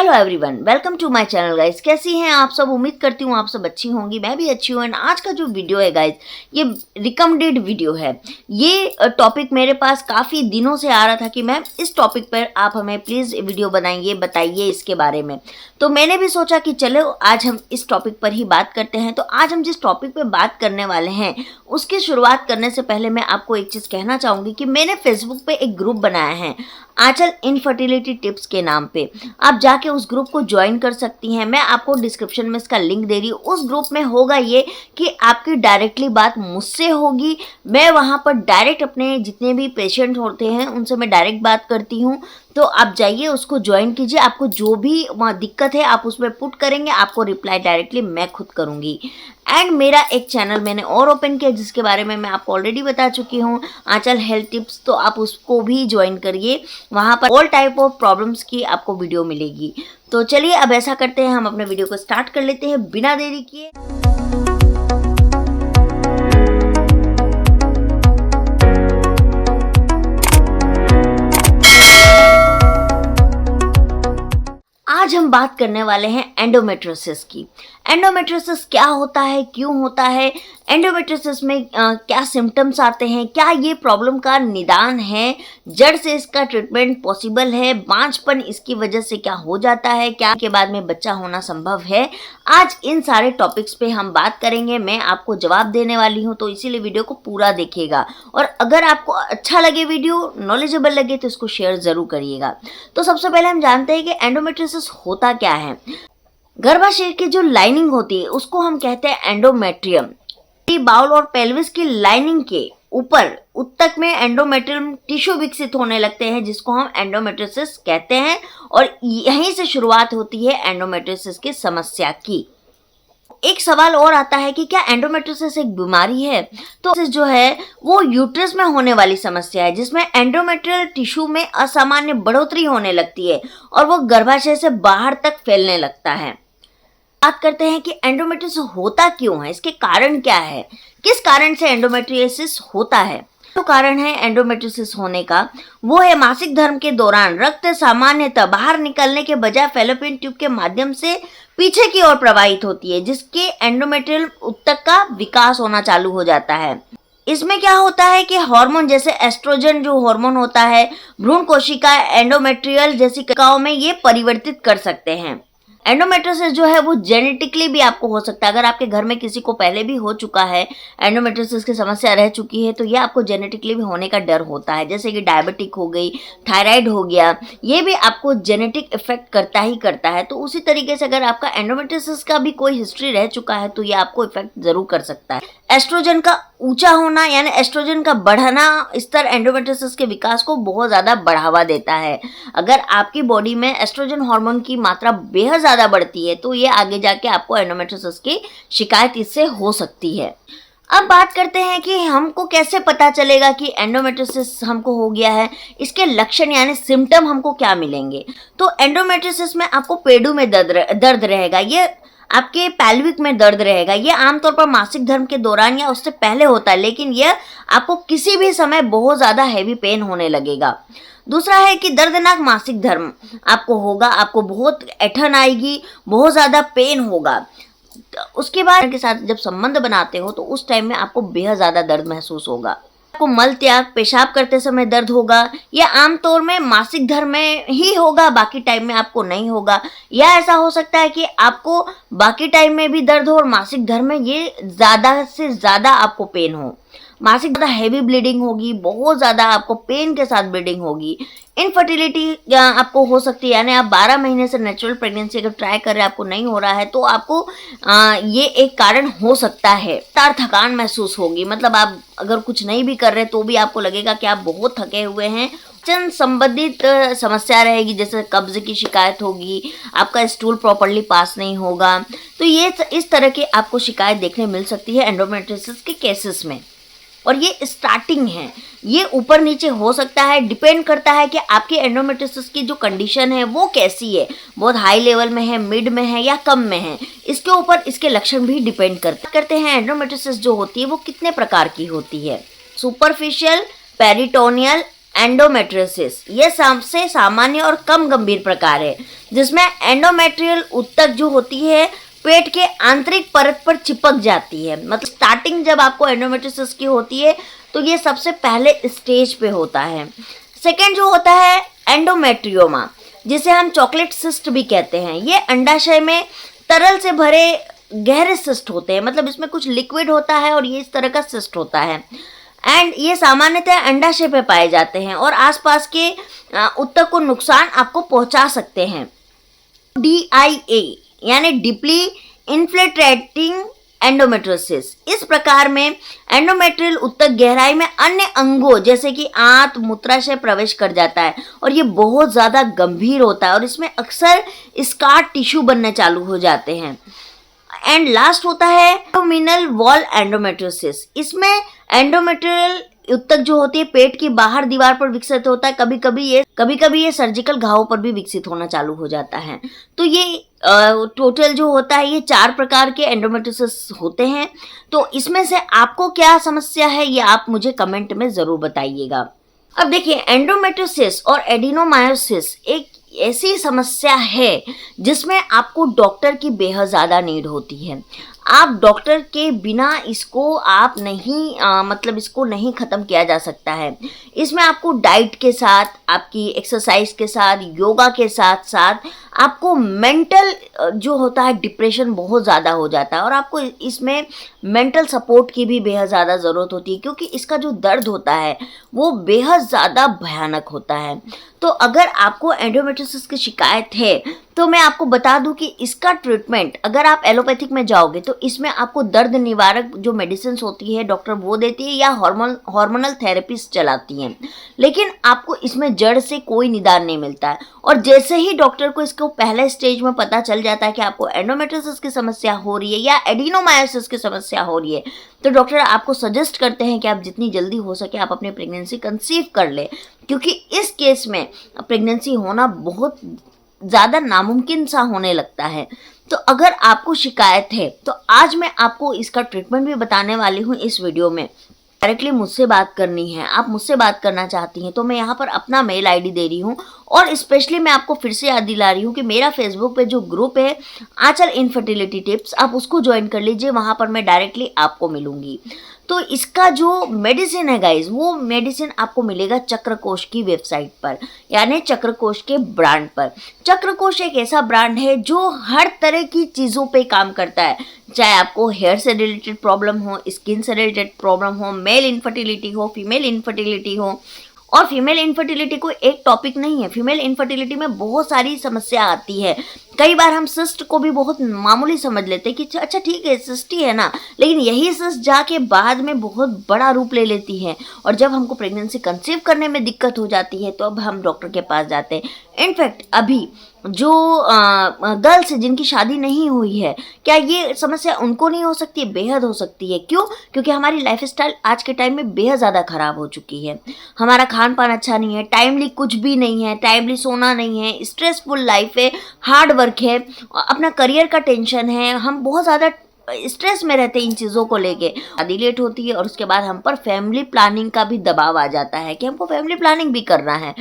Hello everyone, welcome to my channel guys. कैसी हैं आप सब? उम्मीद करती हूँ आप सब अच्छी होंगी, मैं भी अच्छी हूँ। एंड आज का जो वीडियो है गाइस, ये रिकमेंडेड वीडियो है। ये टॉपिक मेरे पास काफ़ी दिनों से आ रहा था कि मैम इस टॉपिक पर आप हमें प्लीज़ वीडियो बनाइए, बताइए इसके बारे में। तो मैंने भी सोचा कि चलो आज हम इस टॉपिक पर ही बात करते हैं। तो आज हम जिस टॉपिक पर बात करने वाले हैं उसकी शुरुआत करने से पहले मैं आपको एक चीज़ कहना चाहूँगी कि मैंने फेसबुक पे एक ग्रुप बनाया है आंचल इनफर्टिलिटी टिप्स के नाम पे। आप जाके उस ग्रुप को ज्वाइन कर सकती हैं। मैं आपको डिस्क्रिप्शन में इसका लिंक दे रही हूँ। उस ग्रुप में होगा ये कि आपकी डायरेक्टली बात मुझसे होगी। मैं वहाँ पर डायरेक्ट अपने जितने भी पेशेंट होते हैं उनसे मैं डायरेक्ट बात करती हूँ। तो आप जाइए, उसको ज्वाइन कीजिए। आपको जो भी वहाँ दिक्कत है आप उसमें पुट करेंगे, आपको रिप्लाई डायरेक्टली मैं खुद करूँगी। एंड मेरा एक चैनल मैंने और ओपन किया जिसके बारे में मैं आपको ऑलरेडी बता चुकी हूँ, आंचल हेल्थ टिप्स। तो आप उसको भी ज्वाइन करिए। वहाँ पर ऑल टाइप ऑफ प्रॉब्लम्स की आपको वीडियो मिलेगी। तो चलिए अब ऐसा करते हैं, हम अपने वीडियो को स्टार्ट कर लेते हैं बिना देरी किए। आज हम बात करने वाले हैं एंडोमेट्रियोसिस की। एंडोमेट्रियोसिस क्या होता है, क्यों होता है, एंडोमेट्रियोसिस में क्या सिम्टम्स आते हैं, क्या ये प्रॉब्लम का निदान है, जड़ से इसका ट्रीटमेंट पॉसिबल है, बांझपन इसकी वजह से क्या हो जाता है, क्या के बाद में बच्चा होना संभव है। आज इन सारे टॉपिक्स पे हम बात करेंगे। मैं आपको जवाब देने वाली हूँ, तो इसीलिए वीडियो को पूरा देखिएगा। और अगर आपको अच्छा लगे, वीडियो नॉलेजेबल लगे, तो इसको शेयर जरूर करिएगा। तो सबसे पहले हम जानते हैं कि एंडोमेट्रियोसिस होता क्या है। गर्भाशय की जो लाइनिंग होती है उसको हम कहते हैं एंडोमेट्रियम। बाउल और पेल्विस की लाइनिंग के ऊपर उत्तक में एंडोमेट्रियम टिश्यू विकसित होने लगते हैं जिसको हम एंडोमेट्रियोसिस कहते हैं। और यहीं से शुरुआत होती है एंडोमेट्रियोसिस की समस्या की। एक सवाल और आता है कि क्या एंडोमेट्रियोसिस एक बीमारी है? तो जो है वो यूट्रस में होने वाली समस्या है जिसमें एंडोमेट्रियल टिश्यू में असामान्य बढ़ोतरी होने लगती है और वो गर्भाशय से बाहर तक फैलने लगता है। बात करते हैं कि एंडोमेट्रियोसिस होता क्यों है, इसके कारण क्या है, किस कारण से एंडोमेट्रियोसिस होता है। जो कारण है एंडोमेट्रियोसिस होने का वो है मासिक धर्म के दौरान रक्त सामान्यतः बाहर निकलने के बजाय फैलोपियन ट्यूब के माध्यम से पीछे की ओर प्रवाहित होती है, जिसके एंडोमेट्रियल उत्तक का विकास होना चालू हो जाता है। इसमें क्या होता है कि हार्मोन जैसे एस्ट्रोजन जो हार्मोन होता है, भ्रूण कोशिका एंडोमेट्रियल जैसी कोशिकाओं में ये परिवर्तित कर सकते हैं। एंडोमेट्रियोसिस जो है वो जेनेटिकली भी आपको हो सकता है। अगर आपके घर में किसी को पहले भी हो चुका है, एंडोमेट्रियोसिस की समस्या रह चुकी है, तो ये आपको जेनेटिकली भी होने का डर होता है। जैसे कि डायबिटिक हो गई, थायराइड हो गया, ये भी आपको जेनेटिक इफेक्ट करता ही करता है। तो उसी तरीके से अगर आपका एंडोमेट्रियोसिस का भी कोई हिस्ट्री रह चुका है तो ये आपको इफेक्ट जरूर कर सकता है। एस्ट्रोजन का ऊंचा होना यानी एस्ट्रोजन का बढ़ना स्तर एंडोमेट्रियोसिस के विकास को बहुत ज़्यादा बढ़ावा देता है। अगर आपकी बॉडी में एस्ट्रोजन हार्मोन की मात्रा बेहद ज़्यादा बढ़ती है तो ये आगे जाके आपको एंडोमेट्रियोसिस की शिकायत इससे हो सकती है। अब बात करते हैं कि हमको कैसे पता चलेगा कि एंडोमेट्रियोसिस हमको हो गया है, इसके लक्षण यानी सिम्टम हमको क्या मिलेंगे। तो एंडोमेट्रियोसिस में आपको पेडू में दर्द रहेगा, ये आपके पैल्विक में दर्द रहेगा। ये आमतौर पर मासिक धर्म के दौरान या उससे पहले होता है, लेकिन यह आपको किसी भी समय बहुत ज़्यादा हैवी पेन होने लगेगा। दूसरा है कि दर्दनाक मासिक धर्म आपको होगा, आपको बहुत ऐंठन आएगी, बहुत ज़्यादा पेन होगा। उसके बाद के साथ जब संबंध बनाते हो तो उस टाइम में आपको बेहद ज़्यादा दर्द महसूस होगा। आपको मल त्याग पेशाब करते समय दर्द होगा। यह आमतौर में मासिक धर्म में ही होगा, बाकी टाइम में आपको नहीं होगा। या ऐसा हो सकता है कि आपको बाकी टाइम में भी दर्द हो और मासिक धर्म में ये ज़्यादा से ज़्यादा आपको पेन हो। मासिक ज़्यादा हैवी ब्लीडिंग होगी, बहुत ज़्यादा आपको पेन के साथ ब्लीडिंग होगी। इनफर्टिलिटी आपको हो सकती है, यानी आप 12 महीने से नेचुरल प्रेगनेंसी अगर ट्राई कर रहे हैं आपको नहीं हो रहा है तो आपको ये एक कारण हो सकता है। थकान महसूस होगी, मतलब आप अगर कुछ नहीं भी कर रहे तो भी आपको लगेगा कि आप बहुत थके हुए हैं। पाचन संबंधित समस्या रहेगी, जैसे कब्ज की शिकायत होगी, आपका स्टूल प्रॉपर्ली पास नहीं होगा। तो ये इस तरह की आपको शिकायत देखने मिल सकती है एंडोमेट्रियोसिस के केसेस में। और ये स्टार्टिंग है, ये ऊपर नीचे हो सकता है, डिपेंड करता है कि आपकी एंडोमेट्रियोसिस की जो कंडीशन है वो कैसी है, बहुत हाई लेवल में है, मिड में है या कम में है। इसके ऊपर इसके लक्षण भी डिपेंड करते हैं। एंडोमेट्रियोसिस जो होती है वो कितने प्रकार की होती है, सुपरफिशियल, पेरिटोनियल एंडोमेट्रियोसिस ये सबसे सामान्य और कम गंभीर प्रकार है, जिसमें एंडोमेट्रियल ऊतक जो होती है पेट के आंतरिक परत पर चिपक जाती है। मतलब स्टार्टिंग जब आपको एंडोमेट्रियोसिस की होती है तो ये सबसे पहले स्टेज पे होता है। सेकेंड जो होता है एंडोमेट्रियोमा, जिसे हम चॉकलेट सिस्ट भी कहते हैं। ये अंडाशय में तरल से भरे गहरे सिस्ट होते हैं, मतलब इसमें कुछ लिक्विड होता है और ये इस तरह का सिस्ट होता है। एंड ये सामान्यतः अंडाशय पे पाए जाते हैं और आसपास के ऊतक को नुकसान आपको पहुंचा सकते हैं। DIA यानी डीपली इन्फिल्ट्रेटिंग एंडोमेट्रियोसिस, इस प्रकार में एंडोमेट्रियल ऊतक गहराई में अन्य अंगों जैसे कि आंत मूत्राशय प्रवेश कर जाता है और ये बहुत ज़्यादा गंभीर होता है और इसमें अक्सर स्कार टिश्यू बनने चालू हो जाते हैं। एंड लास्ट होता है एब्डोमिनल वॉल एंडोमेट्रियोसिस। इसमें एंडोमेट्रियल ऊतक जो होती है पेट की बाहर दीवार पर विकसित होता है। कभी कभी ये सर्जिकल घावों पर भी विकसित होना चालू हो जाता है। तो ये टोटल जो होता है ये 4 प्रकार के एंडोमेट्रियोसिस होते हैं। तो इसमें से आपको क्या समस्या है ये आप मुझे कमेंट में ज़रूर बताइएगा। अब देखिए, एंडोमेट्रियोसिस और एडिनोमायोसिस एक ऐसी समस्या है जिसमें आपको डॉक्टर की बेहद ज़्यादा नीड होती है। आप डॉक्टर के बिना इसको आप नहीं मतलब इसको नहीं ख़त्म किया जा सकता है। इसमें आपको डाइट के साथ, आपकी एक्सरसाइज के साथ, योगा के साथ साथ आपको मेंटल जो होता है डिप्रेशन बहुत ज़्यादा हो जाता है और आपको इसमें मेंटल सपोर्ट की भी बेहद ज़्यादा ज़रूरत होती है, क्योंकि इसका जो दर्द होता है वो बेहद ज़्यादा भयानक होता है। तो अगर आपको एंडोमेट्रियोसिस की शिकायत है तो मैं आपको बता दूं कि इसका ट्रीटमेंट अगर आप एलोपैथिक में जाओगे तो इसमें आपको दर्द निवारक जो मेडिसिन होती है डॉक्टर वो देती है या हार्मोनल थेरेपीज चलाती हैं, लेकिन आपको इसमें जड़ से कोई निदान नहीं मिलता है। और जैसे ही डॉक्टर को इसको पहले स्टेज में पता चल जाता है कि आपको एंडोमेट्रियोसिस की समस्या हो रही है या एडिनोमायोसिस की समस्या हो रही है, तो डॉक्टर आपको सजेस्ट करते हैं कि आप जितनी जल्दी हो सके आप अपनी प्रेगनेंसी कंसीव कर ले, क्योंकि इस केस में प्रेगनेंसी होना बहुत ज़्यादा नामुमकिन सा होने लगता है। तो अगर आपको शिकायत है तो आज मैं आपको इसका ट्रीटमेंट भी बताने वाली हूँ इस वीडियो में। डायरेक्टली मुझसे बात करनी है, आप मुझसे बात करना चाहती हैं तो मैं यहाँ पर अपना मेल आईडी दे रही हूँ और स्पेशली मैं आपको फिर से याद दिला रही हूँ कि मेरा फेसबुक पे जो ग्रुप है आंचल इनफर्टिलिटी टिप्स, आप उसको ज्वाइन कर लीजिए। वहाँ पर मैं डायरेक्टली आपको मिलूंगी। तो इसका जो मेडिसिन है गाइज, वो मेडिसिन आपको मिलेगा चक्रकोश की वेबसाइट पर, यानी चक्रकोश के ब्रांड पर। चक्रकोश एक ऐसा ब्रांड है जो हर तरह की चीज़ों पे काम करता है, चाहे आपको हेयर से रिलेटेड प्रॉब्लम हो, स्किन से रिलेटेड प्रॉब्लम हो, मेल इनफर्टिलिटी हो, फीमेल इनफर्टिलिटी हो। और फीमेल इनफर्टिलिटी को एक टॉपिक नहीं है, फीमेल इनफर्टिलिटी में बहुत सारी समस्या आती है। कई बार हम सिस्ट को भी बहुत मामूली समझ लेते हैं कि अच्छा ठीक है सिस्ट ही है ना, लेकिन यही सिस्ट जाके बाद में बहुत बड़ा रूप ले लेती है और जब हमको प्रेगनेंसी कंसीव करने में दिक्कत हो जाती है तो अब हम डॉक्टर के पास जाते हैं। इनफैक्ट अभी जो गर्ल्स जिनकी शादी नहीं हुई है, क्या ये समस्या उनको नहीं हो सकती है? बेहद हो सकती है। क्यों? क्योंकि हमारी लाइफस्टाइल आज के टाइम में बेहद ज़्यादा ख़राब हो चुकी है। हमारा खान पान अच्छा नहीं है, टाइमली कुछ भी नहीं है, टाइमली सोना नहीं है, स्ट्रेसफुल लाइफ है, हार्ड वर्क है, अपना करियर का टेंशन है, हम बहुत ज़्यादा स्ट्रेस में रहते हैं इन चीज़ों को लेके। शादी लेट होती है और उसके बाद हम पर फैमिली प्लानिंग का भी दबाव आ जाता है कि हमको फैमिली प्लानिंग भी करना है।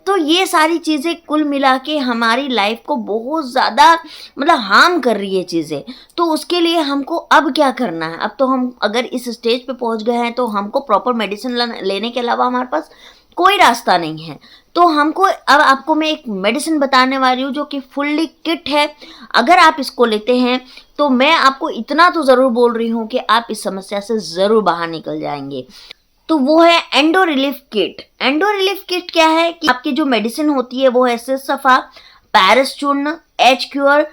तो ये सारी चीज़ें कुल मिला के हमारी लाइफ को बहुत ज़्यादा मतलब हार्म कर रही है चीज़ें। तो उसके लिए हमको अब क्या करना है? अब तो हम अगर इस स्टेज पे पहुंच गए हैं तो हमको प्रॉपर मेडिसिन लेने के अलावा हमारे पास कोई रास्ता नहीं है। तो हमको अब आपको मैं एक मेडिसिन बताने वाली हूँ जो कि फुल्ली किट है। अगर आप इसको लेते हैं तो मैं आपको इतना तो ज़रूर बोल रही हूँ कि आप इस समस्या से ज़रूर बाहर निकल जाएंगे। तो वो है endo relief kit. Endo relief kit क्या है कि आपकी जो मेडिसिन होती है वो है सिसफा, पैरिस चूर्ण, एच क्योर,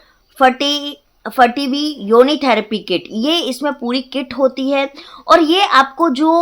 फर्टिवी योनि थेरेपी किट। ये इसमें पूरी किट होती है और ये आपको जो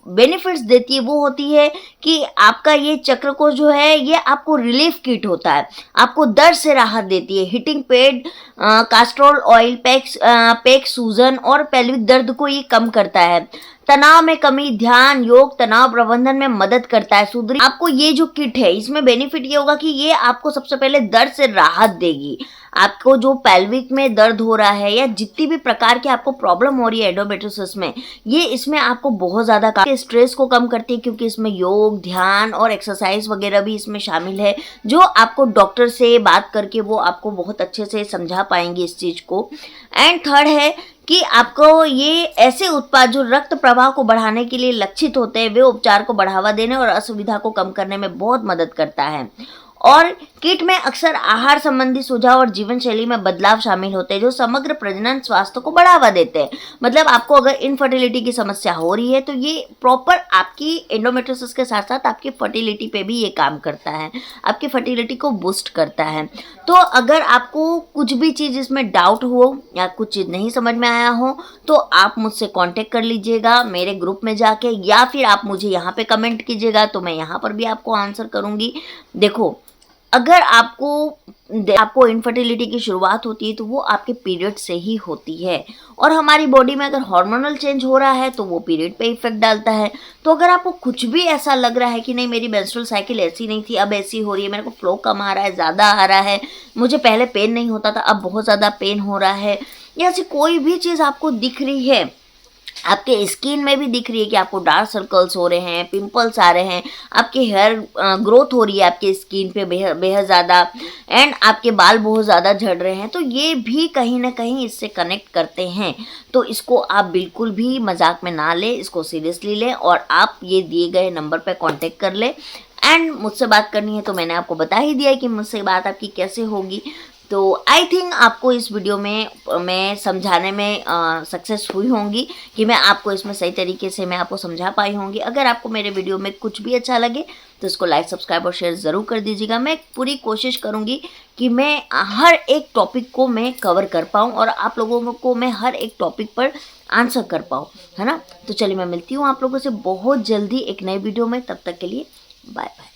बेनिफिट्स देती है वो होती है कि आपका ये चक्रकोश जो है ये आपको रिलीफ किट होता है, आपको दर्द से राहत देती है। Heating paid, Castrol oil, pack सूजन और पेल्विक दर्द को ये कम करता है। तनाव में कमी, ध्यान, योग, तनाव प्रबंधन में मदद करता है। सुधरी आपको ये जो किट है इसमें बेनिफिट ये होगा कि ये आपको सबसे पहले दर्द से राहत देगी। आपको जो पेल्विक में दर्द हो रहा है या जितनी भी प्रकार की आपको प्रॉब्लम हो रही है एंडोमेट्रियोसिस में, ये इसमें आपको बहुत ज़्यादा स्ट्रेस को कम करती है, क्योंकि इसमें योग, ध्यान और एक्सरसाइज वगैरह भी इसमें शामिल है, जो आपको डॉक्टर से बात करके वो आपको बहुत अच्छे से समझा पाएंगे इस चीज़ को। एंड थर्ड है कि आपको ये ऐसे उत्पाद जो रक्त प्रवाह को बढ़ाने के लिए लक्षित होते हैं, वे उपचार को बढ़ावा देने और असुविधा को कम करने में बहुत मदद करता है। और किट में अक्सर आहार संबंधी सुझाव और जीवन शैली में बदलाव शामिल होते हैं, जो समग्र प्रजनन स्वास्थ्य को बढ़ावा देते हैं। मतलब आपको अगर इनफर्टिलिटी की समस्या हो रही है तो ये प्रॉपर आपकी एंडोमेट्रियोसिस के साथ साथ आपकी फर्टिलिटी पे भी ये काम करता है, आपकी फर्टिलिटी को बूस्ट करता है। तो अगर आपको कुछ भी चीज़ इसमें डाउट हो या कुछ चीज़ नहीं समझ में आया हो तो आप मुझसे कांटेक्ट कर लीजिएगा मेरे ग्रुप में जाके, या फिर आप मुझे यहाँ पे कमेंट कीजिएगा तो मैं यहाँ पर भी आपको आंसर करूँगी। देखो, अगर आपको इनफर्टिलिटी की शुरुआत होती है तो वो आपके पीरियड से ही होती है, और हमारी बॉडी में अगर हार्मोनल चेंज हो रहा है तो वो पीरियड पे इफेक्ट डालता है। तो अगर आपको कुछ भी ऐसा लग रहा है कि नहीं मेरी मेंस्ट्रुअल साइकिल ऐसी नहीं थी, अब ऐसी हो रही है, मेरे को फ्लो कम आ रहा है, ज़्यादा आ रहा है, मुझे पहले पेन नहीं होता था अब बहुत ज़्यादा पेन हो रहा है, या ऐसी कोई भी चीज़ आपको दिख रही है, आपके स्किन में भी दिख रही है कि आपको डार्क सर्कल्स हो रहे हैं, पिंपल्स आ रहे हैं, आपके हेयर ग्रोथ हो रही है आपके स्किन पे बेहद ज़्यादा, एंड आपके बाल बहुत ज़्यादा झड़ रहे हैं, तो ये भी कहीं ना कहीं इससे कनेक्ट करते हैं। तो इसको आप बिल्कुल भी मजाक में ना लें, इसको सीरियसली लें, और आप ये दिए गए नंबर पर कॉन्टेक्ट कर लें। एंड मुझसे बात करनी है तो मैंने आपको बता ही दिया है कि मुझसे बात आपकी कैसे होगी। तो आई थिंक आपको इस वीडियो में मैं समझाने में सक्सेस हुई होंगी, कि मैं आपको इसमें सही तरीके से मैं आपको समझा पाई होंगी। अगर आपको मेरे वीडियो में कुछ भी अच्छा लगे तो इसको लाइक, सब्सक्राइब और शेयर ज़रूर कर दीजिएगा। मैं पूरी कोशिश करूँगी कि मैं हर एक टॉपिक को मैं कवर कर पाऊँ और आप लोगों को मैं हर एक टॉपिक पर आंसर कर पाऊँ, है ना। तो चलिए मैं मिलती हूँ आप लोगों से बहुत जल्दी एक नए वीडियो में, तब तक के लिए बाय बाय।